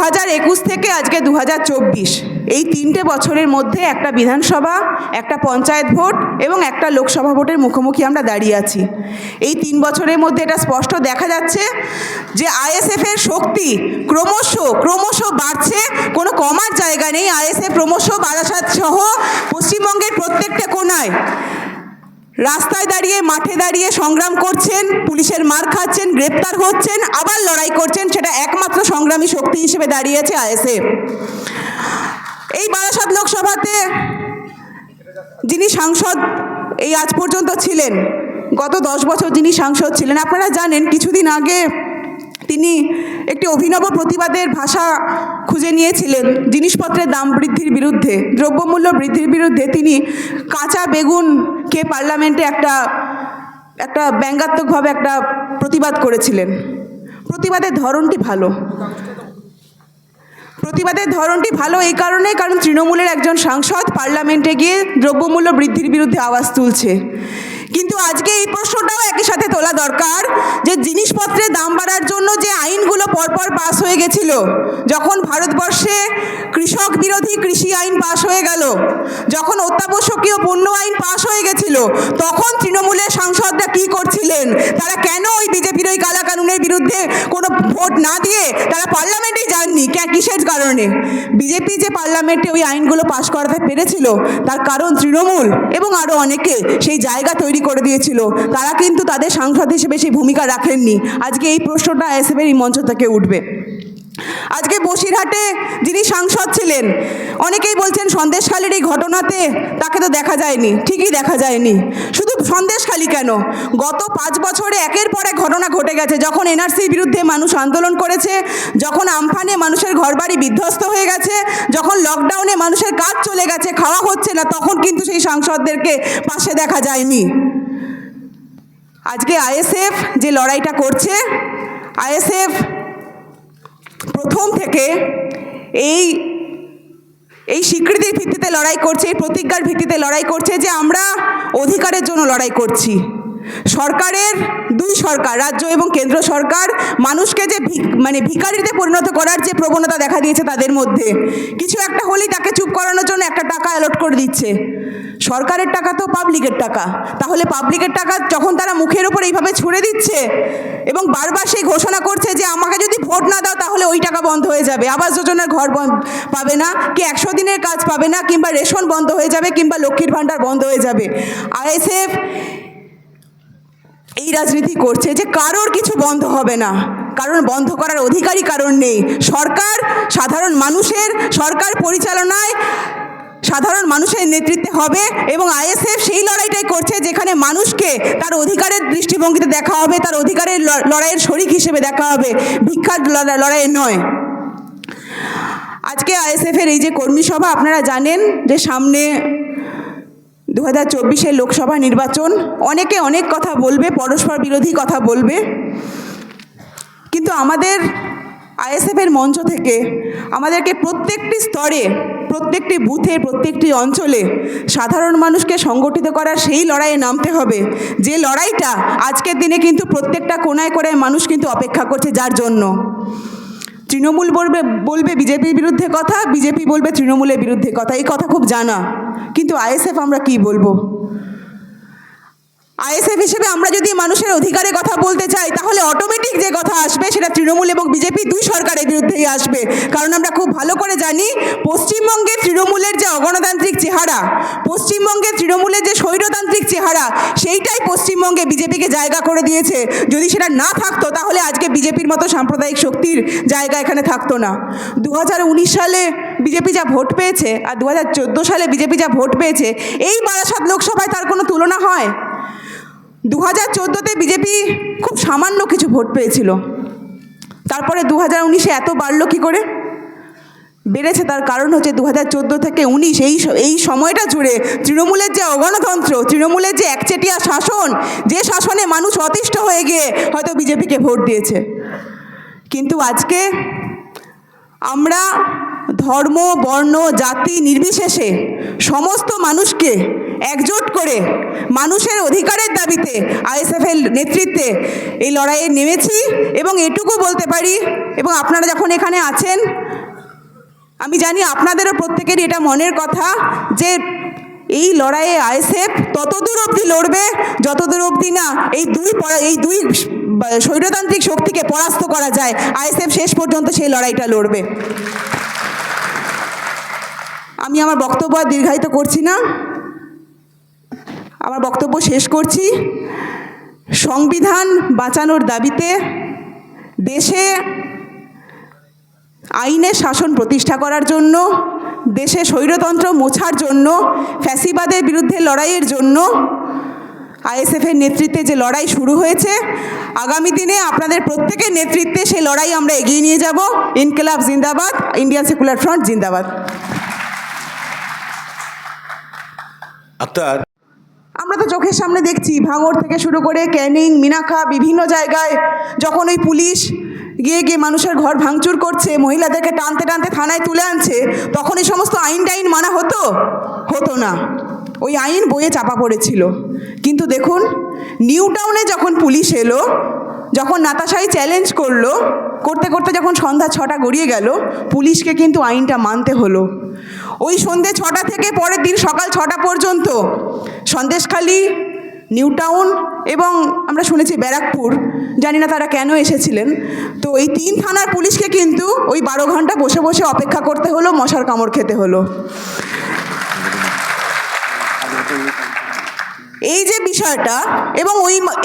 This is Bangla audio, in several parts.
2021 থেকে আজকে 2024 এই 3টে বছরের মধ্যে একটা বিধানসভা, একটা পঞ্চায়েত ভোট এবং একটা লোকসভা ভোটের মুখোমুখি আমরা দাঁড়িয়ে আছি। এই 3 বছরের মধ্যে এটা স্পষ্ট দেখা যাচ্ছে যে আইএসএফের শক্তি ক্রমশ বাড়ছে, কোনো কমার জায়গা নেই। আইএসএফ ক্রমশ বারাসাত সহ পশ্চিমবঙ্গের প্রত্যেকটা কোণায় রাস্তায় দাঁড়িয়ে, মাঠে দাঁড়িয়ে সংগ্রাম করছেন, পুলিশের মার খাচ্ছেন, গ্রেপ্তার হচ্ছেন, আবার লড়াই করছেন। সেটা একমাত্র সংগ্রামী শক্তি হিসেবে দাঁড়িয়েছে আইএসএফ। এই বারাসাত লোকসভাতে যিনি সাংসদ এই আজ পর্যন্ত ছিলেন, গত 10 বছর যিনি সাংসদ ছিলেন, আপনারা জানেন কিছুদিন আগে তিনি একটি অভিনব প্রতিবাদের ভাষা খুঁজে নিয়েছিলেন জিনিসপত্রের দাম বৃদ্ধির বিরুদ্ধে, দ্রব্যমূল্য বৃদ্ধির বিরুদ্ধে। তিনি কাঁচা বেগুনকে পার্লামেন্টে একটা ব্যঙ্গাত্মকভাবে একটা প্রতিবাদ করেছিলেন। প্রতিবাদের ধরনটি ভালো এই কারণে, কারণ তৃণমূলের একজন সাংসদ পার্লামেন্টে গিয়ে দ্রব্যমূল্য বৃদ্ধির বিরুদ্ধে আওয়াজ তুলছে। কিন্তু আজকে এই প্রশ্নটাও একই সাথে তোলা দরকার যে জিনিসপত্রের দাম বাড়ার জন্য যে আইনগুলো পরপর পাস হয়ে গেছিল, যখন ভারতবর্ষে কৃষক বিরোধী কৃষি আইন পাস হয়ে গেল, যখন অত্যাবশ্যকীয় পণ্য আইন পাস হয়ে গেছিল, তখন তৃণমূলের সাংসদরা কি করছিলেন? তারা কেন ওই বিজেপির ওই কালা কানুনের বিরুদ্ধে কোনো ভোট না দিয়ে তারা পার্লামেন্টে যাননি? কিসের কারণে? বিজেপি যে পার্লামেন্টে ওই আইনগুলো পাস করাতে পেরেছিল তার কারণ তৃণমূল এবং আরও অনেকে সেই জায়গা তৈরি করে দিয়েছিল। তারা কিন্তু তাদের সাংসদ হিসেবে সেই ভূমিকা রাখেননি। আজকে এই প্রশ্নটা আইএসএফের এই মঞ্চ থেকে উঠবে। আজকে বসিরহাটে যিনি সাংসদ ছিলেন, অনেকেই বলছেন সন্দেশখালির এই ঘটনাতে তাকে তো দেখা যায়নি। ঠিকই দেখা যায়নি। শুধু সন্দেশখালি কেন, গত 5 বছরে একের পর এক ঘটনা ঘটে গেছে। যখন এনআরসির বিরুদ্ধে মানুষ আন্দোলন করেছে, যখন আমফানে মানুষের ঘরবাড়ি বিধ্বস্ত হয়ে গেছে, যখন লকডাউনে মানুষের কাজ চলে গেছে, খাওয়া হচ্ছে না, তখন কিন্তু সেই সাংসদদেরকে পাশে দেখা যায়নি। আজকে আইএসএফ যে লড়াইটা করছে, আইএসএফ প্রথম থেকে এই স্বীকৃতির ভিত্তিতে লড়াই করছে, এই প্রতিজ্ঞার ভিত্তিতে লড়াই করছে যে আমরা অধিকারের জন্য লড়াই করছি। সরকারের, দুই সরকার, রাজ্য এবং কেন্দ্র সরকার, মানুষকে যে ভিখারিতে পরিণত করার যে প্রবণতা দেখা দিয়েছে তাদের মধ্যে, কিছু একটা হলেই তাকে চুপ করানোর জন্য একটা টাকা অ্যালট করে দিচ্ছে। সরকারের টাকা তো পাবলিকের টাকা, তাহলে পাবলিকের টাকা যখন তারা মুখের ওপর এইভাবে ছুড়ে দিচ্ছে এবং বারবার সেই ঘোষণা করছে যে আমাকে যদি ভোট না দাও তাহলে ওই টাকা বন্ধ হয়ে যাবে, আবাস যোজনার ঘর পাবে না, কি 100 দিনের কাজ পাবে না, কিংবা রেশন বন্ধ হয়ে যাবে, কিংবা লক্ষ্মীর ভাণ্ডার বন্ধ হয়ে যাবে। আইএসএফ এই রাজনীতি করছে যে কারোর কিছু বন্ধ হবে না, কারণ বন্ধ করার অধিকারই কারণ নেই। সরকার সাধারণ মানুষের, সরকার পরিচালনায় সাধারণ মানুষের নেতৃত্বে হবে এবং আইএসএফ সেই লড়াইটাই করছে যেখানে মানুষকে তার অধিকারের দৃষ্টিভঙ্গিতে দেখা হবে, তার অধিকারের লড়াইয়ের শরিক হিসেবে দেখা হবে, ভিক্ষার লড়াইয়ে নয়। আজকে আইএসএফের এই যে কর্মী সভা, আপনারা জানেন যে সামনে 2024 লোকসভা নির্বাচন, অনেকে অনেক কথা বলবে, পরস্পর বিরোধী কথা বলবে, কিন্তু আমাদের আইএসএফের মঞ্চ থেকে আমাদেরকে প্রত্যেকটি স্তরে, প্রত্যেকটি বুথে, প্রত্যেকটি অঞ্চলে সাধারণ মানুষকে সংগঠিত করার সেই লড়াইয়ে নামতে হবে, যে লড়াইটা আজকের দিনে কিন্তু প্রত্যেকটা কোণায় কোণায় মানুষ কিন্তু অপেক্ষা করছে। যার জন্য তৃণমূল বলবে বিজেপির বিরুদ্ধে কথা, বিজেপি বলবে তৃণমূলের বিরুদ্ধে কথা, এই কথা খুব জানা। কিন্তু আইএসএফ আমরা কি বলবো? আইএসএফ হিসেবে আমরা যদি মানুষের অধিকারের কথা বলতে চাই তাহলে অটোমেটিক যে কথা আসবে সেটা তৃণমূল এবং বিজেপি দুই সরকারের বিরুদ্ধেই আসবে। কারণ আমরা খুব ভালো করে জানি পশ্চিমবঙ্গের তৃণমূলের যে অগণতান্ত্রিক চেহারা, পশ্চিমবঙ্গের তৃণমূলের যে স্বৈরতান্ত্রিক চেহারা, সেইটাই পশ্চিমবঙ্গে বিজেপিকে জায়গা করে দিয়েছে। যদি সেটা না থাকতো তাহলে আজকে বিজেপির মতো সাম্প্রদায়িক শক্তির জায়গা এখানে থাকতো না। 2019 সালে বিজেপি যা ভোট পেয়েছে আর 2014 সালে বিজেপি যা ভোট পেয়েছে, এই বারাসাত লোকসভায় তার কোনো তুলনা হয়? 2014-তে বিজেপি খুব সামান্য কিছু ভোট পেয়েছিল, তারপরে 2019-এ এত বাড়লো কী করে? বেড়েছে, তার কারণ হচ্ছে 2014 থেকে 2019 এই সময়টা জুড়ে তৃণমূলের যে অগণতন্ত্র, তৃণমূলের যে একচেটিয়া শাসন, যে শাসনে মানুষ অতিষ্ঠ হয়ে গিয়ে হয়তো বিজেপিকে ভোট দিয়েছে। কিন্তু আজকে আমরা ধর্ম, বর্ণ, জাতি নির্বিশেষে সমস্ত মানুষকে একজোট করে মানুষের অধিকারের দাবিতে আইএসএফের নেতৃত্বে এই লড়াইয়ে নেমেছি। এবং এটুকু বলতে পারি, এবং আপনারা যখন এখানে আছেন আমি জানি আপনাদেরও প্রত্যেকেরই এটা মনের কথা যে এই লড়াইয়ে আইএসএফ ততদূর অবধি লড়বে যতদূর অবধি না এই দুই স্বৈরতান্ত্রিক শক্তিকে পরাস্ত করা যায়। আইএসএফ শেষ পর্যন্ত সেই লড়াইটা লড়বে। আমি আমার বক্তব্য আর দীর্ঘায়িত করছি না, আমার বক্তব্য শেষ করছি। সংবিধান বাঁচানোর দাবিতে দেশে আইনের শাসন প্রতিষ্ঠা করার জন্য, দেশে স্বৈরতন্ত্র মোছার জন্য, ফ্যাসিবাদের বিরুদ্ধে লড়াইয়ের জন্য আইএসএফের নেতৃত্বে যে লড়াই শুরু হয়েছে, আগামী দিনে আপনাদের প্রত্যেকের নেতৃত্বে সেই লড়াই আমরা এগিয়ে নিয়ে যাব। ইনকিলাব জিন্দাবাদ, ইন্ডিয়ান সেকুলার ফ্রন্ট জিন্দাবাদ। আমরা তো চোখের সামনে দেখছি ভাঙড় থেকে শুরু করে ক্যানিং, মিনাখা, বিভিন্ন জায়গায় যখন ওই পুলিশ গিয়ে গিয়ে মানুষের ঘর ভাঙচুর করছে, মহিলাদেরকে টানতে টানতে থানায় তুলে আনছে, তখন এই সমস্ত আইন টাইন মানা হতো না। ওই আইন বইয়ে চাপা পড়েছিল। কিন্তু দেখুন, নিউ টাউনে যখন পুলিশ এলো, যখন নাতাশাই চ্যালেঞ্জ করতে করতে যখন সন্ধ্যা 6টা গড়িয়ে গেল, পুলিশকে কিন্তু আইনটা মানতে হলো। ওই সন্ধ্যে 6টা থেকে পরের দিন সকাল 6টা পর্যন্ত সন্দেশখালী, নিউ টাউন এবং আমরা শুনেছি ব্যারাকপুর, জানি না তারা কেন এসেছিলেন, তো এই 3 থানার পুলিশকে কিন্তু ওই 12 ঘন্টা বসে বসে অপেক্ষা করতে হলো, মশার কামড় খেতে হলো। এই যে বিষয়টা, এবং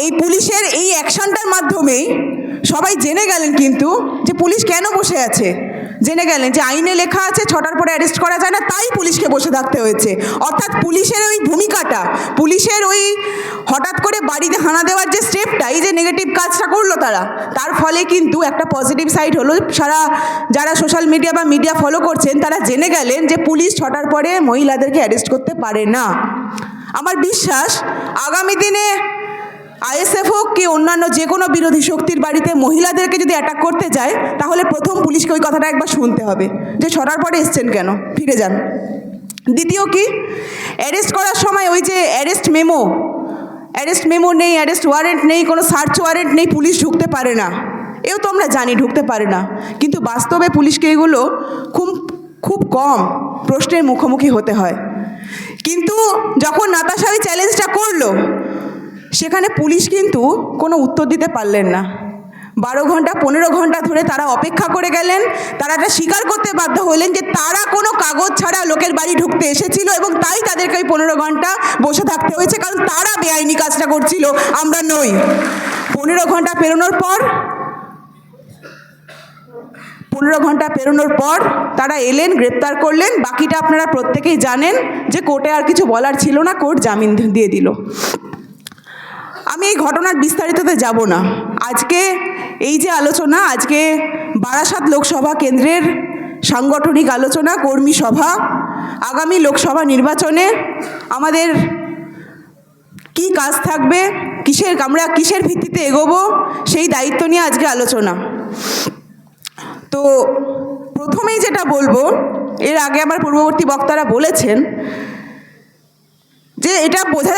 এই পুলিশের এই অ্যাকশনটার মাধ্যমেই সবাই জেনে গেলেন কিন্তু যে পুলিশ কেন বসে আছে, জেনে গেলেন যে আইনে লেখা আছে 6টার পরে অ্যারেস্ট করা যায় না, তাই পুলিশকে বসে থাকতে হয়েছে। অর্থাৎ পুলিশের ওই ভূমিকাটা, পুলিশের ওই হঠাৎ করে বাড়িতে হানা দেওয়ার যে স্টেপটা, এই যে নেগেটিভ কাজটা করলো তার ফলে কিন্তু একটা পজিটিভ সাইড হলো। যারা সোশ্যাল মিডিয়া বা মিডিয়া ফলো করছেন তারা জেনে গেলেন যে পুলিশ 6টার পরে মহিলাদেরকে অ্যারেস্ট করতে পারে না। আমার বিশ্বাস আগামী দিনে আইএসএফ হোক কি অন্যান্য যে কোনো বিরোধী শক্তির বাড়িতে মহিলাদেরকে যদি অ্যাটাক করতে যায়, তাহলে প্রথম পুলিশকে ওই কথাটা একবার শুনতে হবে যে 6টার পরে এসছেন কেন, ফিরে যান। দ্বিতীয় কি, অ্যারেস্ট করার সময় ওই যে অ্যারেস্ট মেমো নেই, অ্যারেস্ট ওয়ারেন্ট নেই, কোনো সার্চ ওয়ারেন্ট নেই, পুলিশ ঢুকতে পারে না, এও তো আমরা জানি ঢুকতে পারে না। কিন্তু বাস্তবে পুলিশকে এগুলো খুব কম প্রশ্নের মুখোমুখি হতে হয়। কিন্তু যখন নাতাশা ওই চ্যালেঞ্জটা করলো, সেখানে পুলিশ কিন্তু কোনো উত্তর দিতে পারলেন না। 12 ঘন্টা 15 ঘন্টা ধরে তারা অপেক্ষা করে গেলেন। তারা এটা স্বীকার করতে বাধ্য হলেন যে তারা কোনো কাগজ ছাড়া লোকের বাড়ি ঢুকতে এসেছিল, এবং তাই তাদেরকে ওই 15 ঘন্টা বসে থাকতে হয়েছে, কারণ তারা বেআইনি কাজটা করছিল, আমরা নই। 15 ঘন্টা পেরোনোর পর তারা এলেন, গ্রেপ্তার করলেন। বাকিটা আপনারা প্রত্যেকেই জানেন যে কোর্টে আর কিছু বলার ছিল না, কোর্ট জামিন দিয়ে দিল। আমি এই ঘটনার বিস্তারিততে যাব না। আজকে এই যে আলোচনা, আজকে বারাসাত লোকসভা কেন্দ্রের সাংগঠনিক আলোচনা, কর্মী সভা, আগামী লোকসভা নির্বাচনে আমাদের কি কাজ থাকবে, আমরা কিসের ভিত্তিতে এগোবো, সেই দায়িত্ব নিয়ে আজকে আলোচনা। তো প্রথমেই যেটা বলবো, এর আগে আমার পূর্ববর্তী বক্তারা বলেছেন যে এটা বোঝা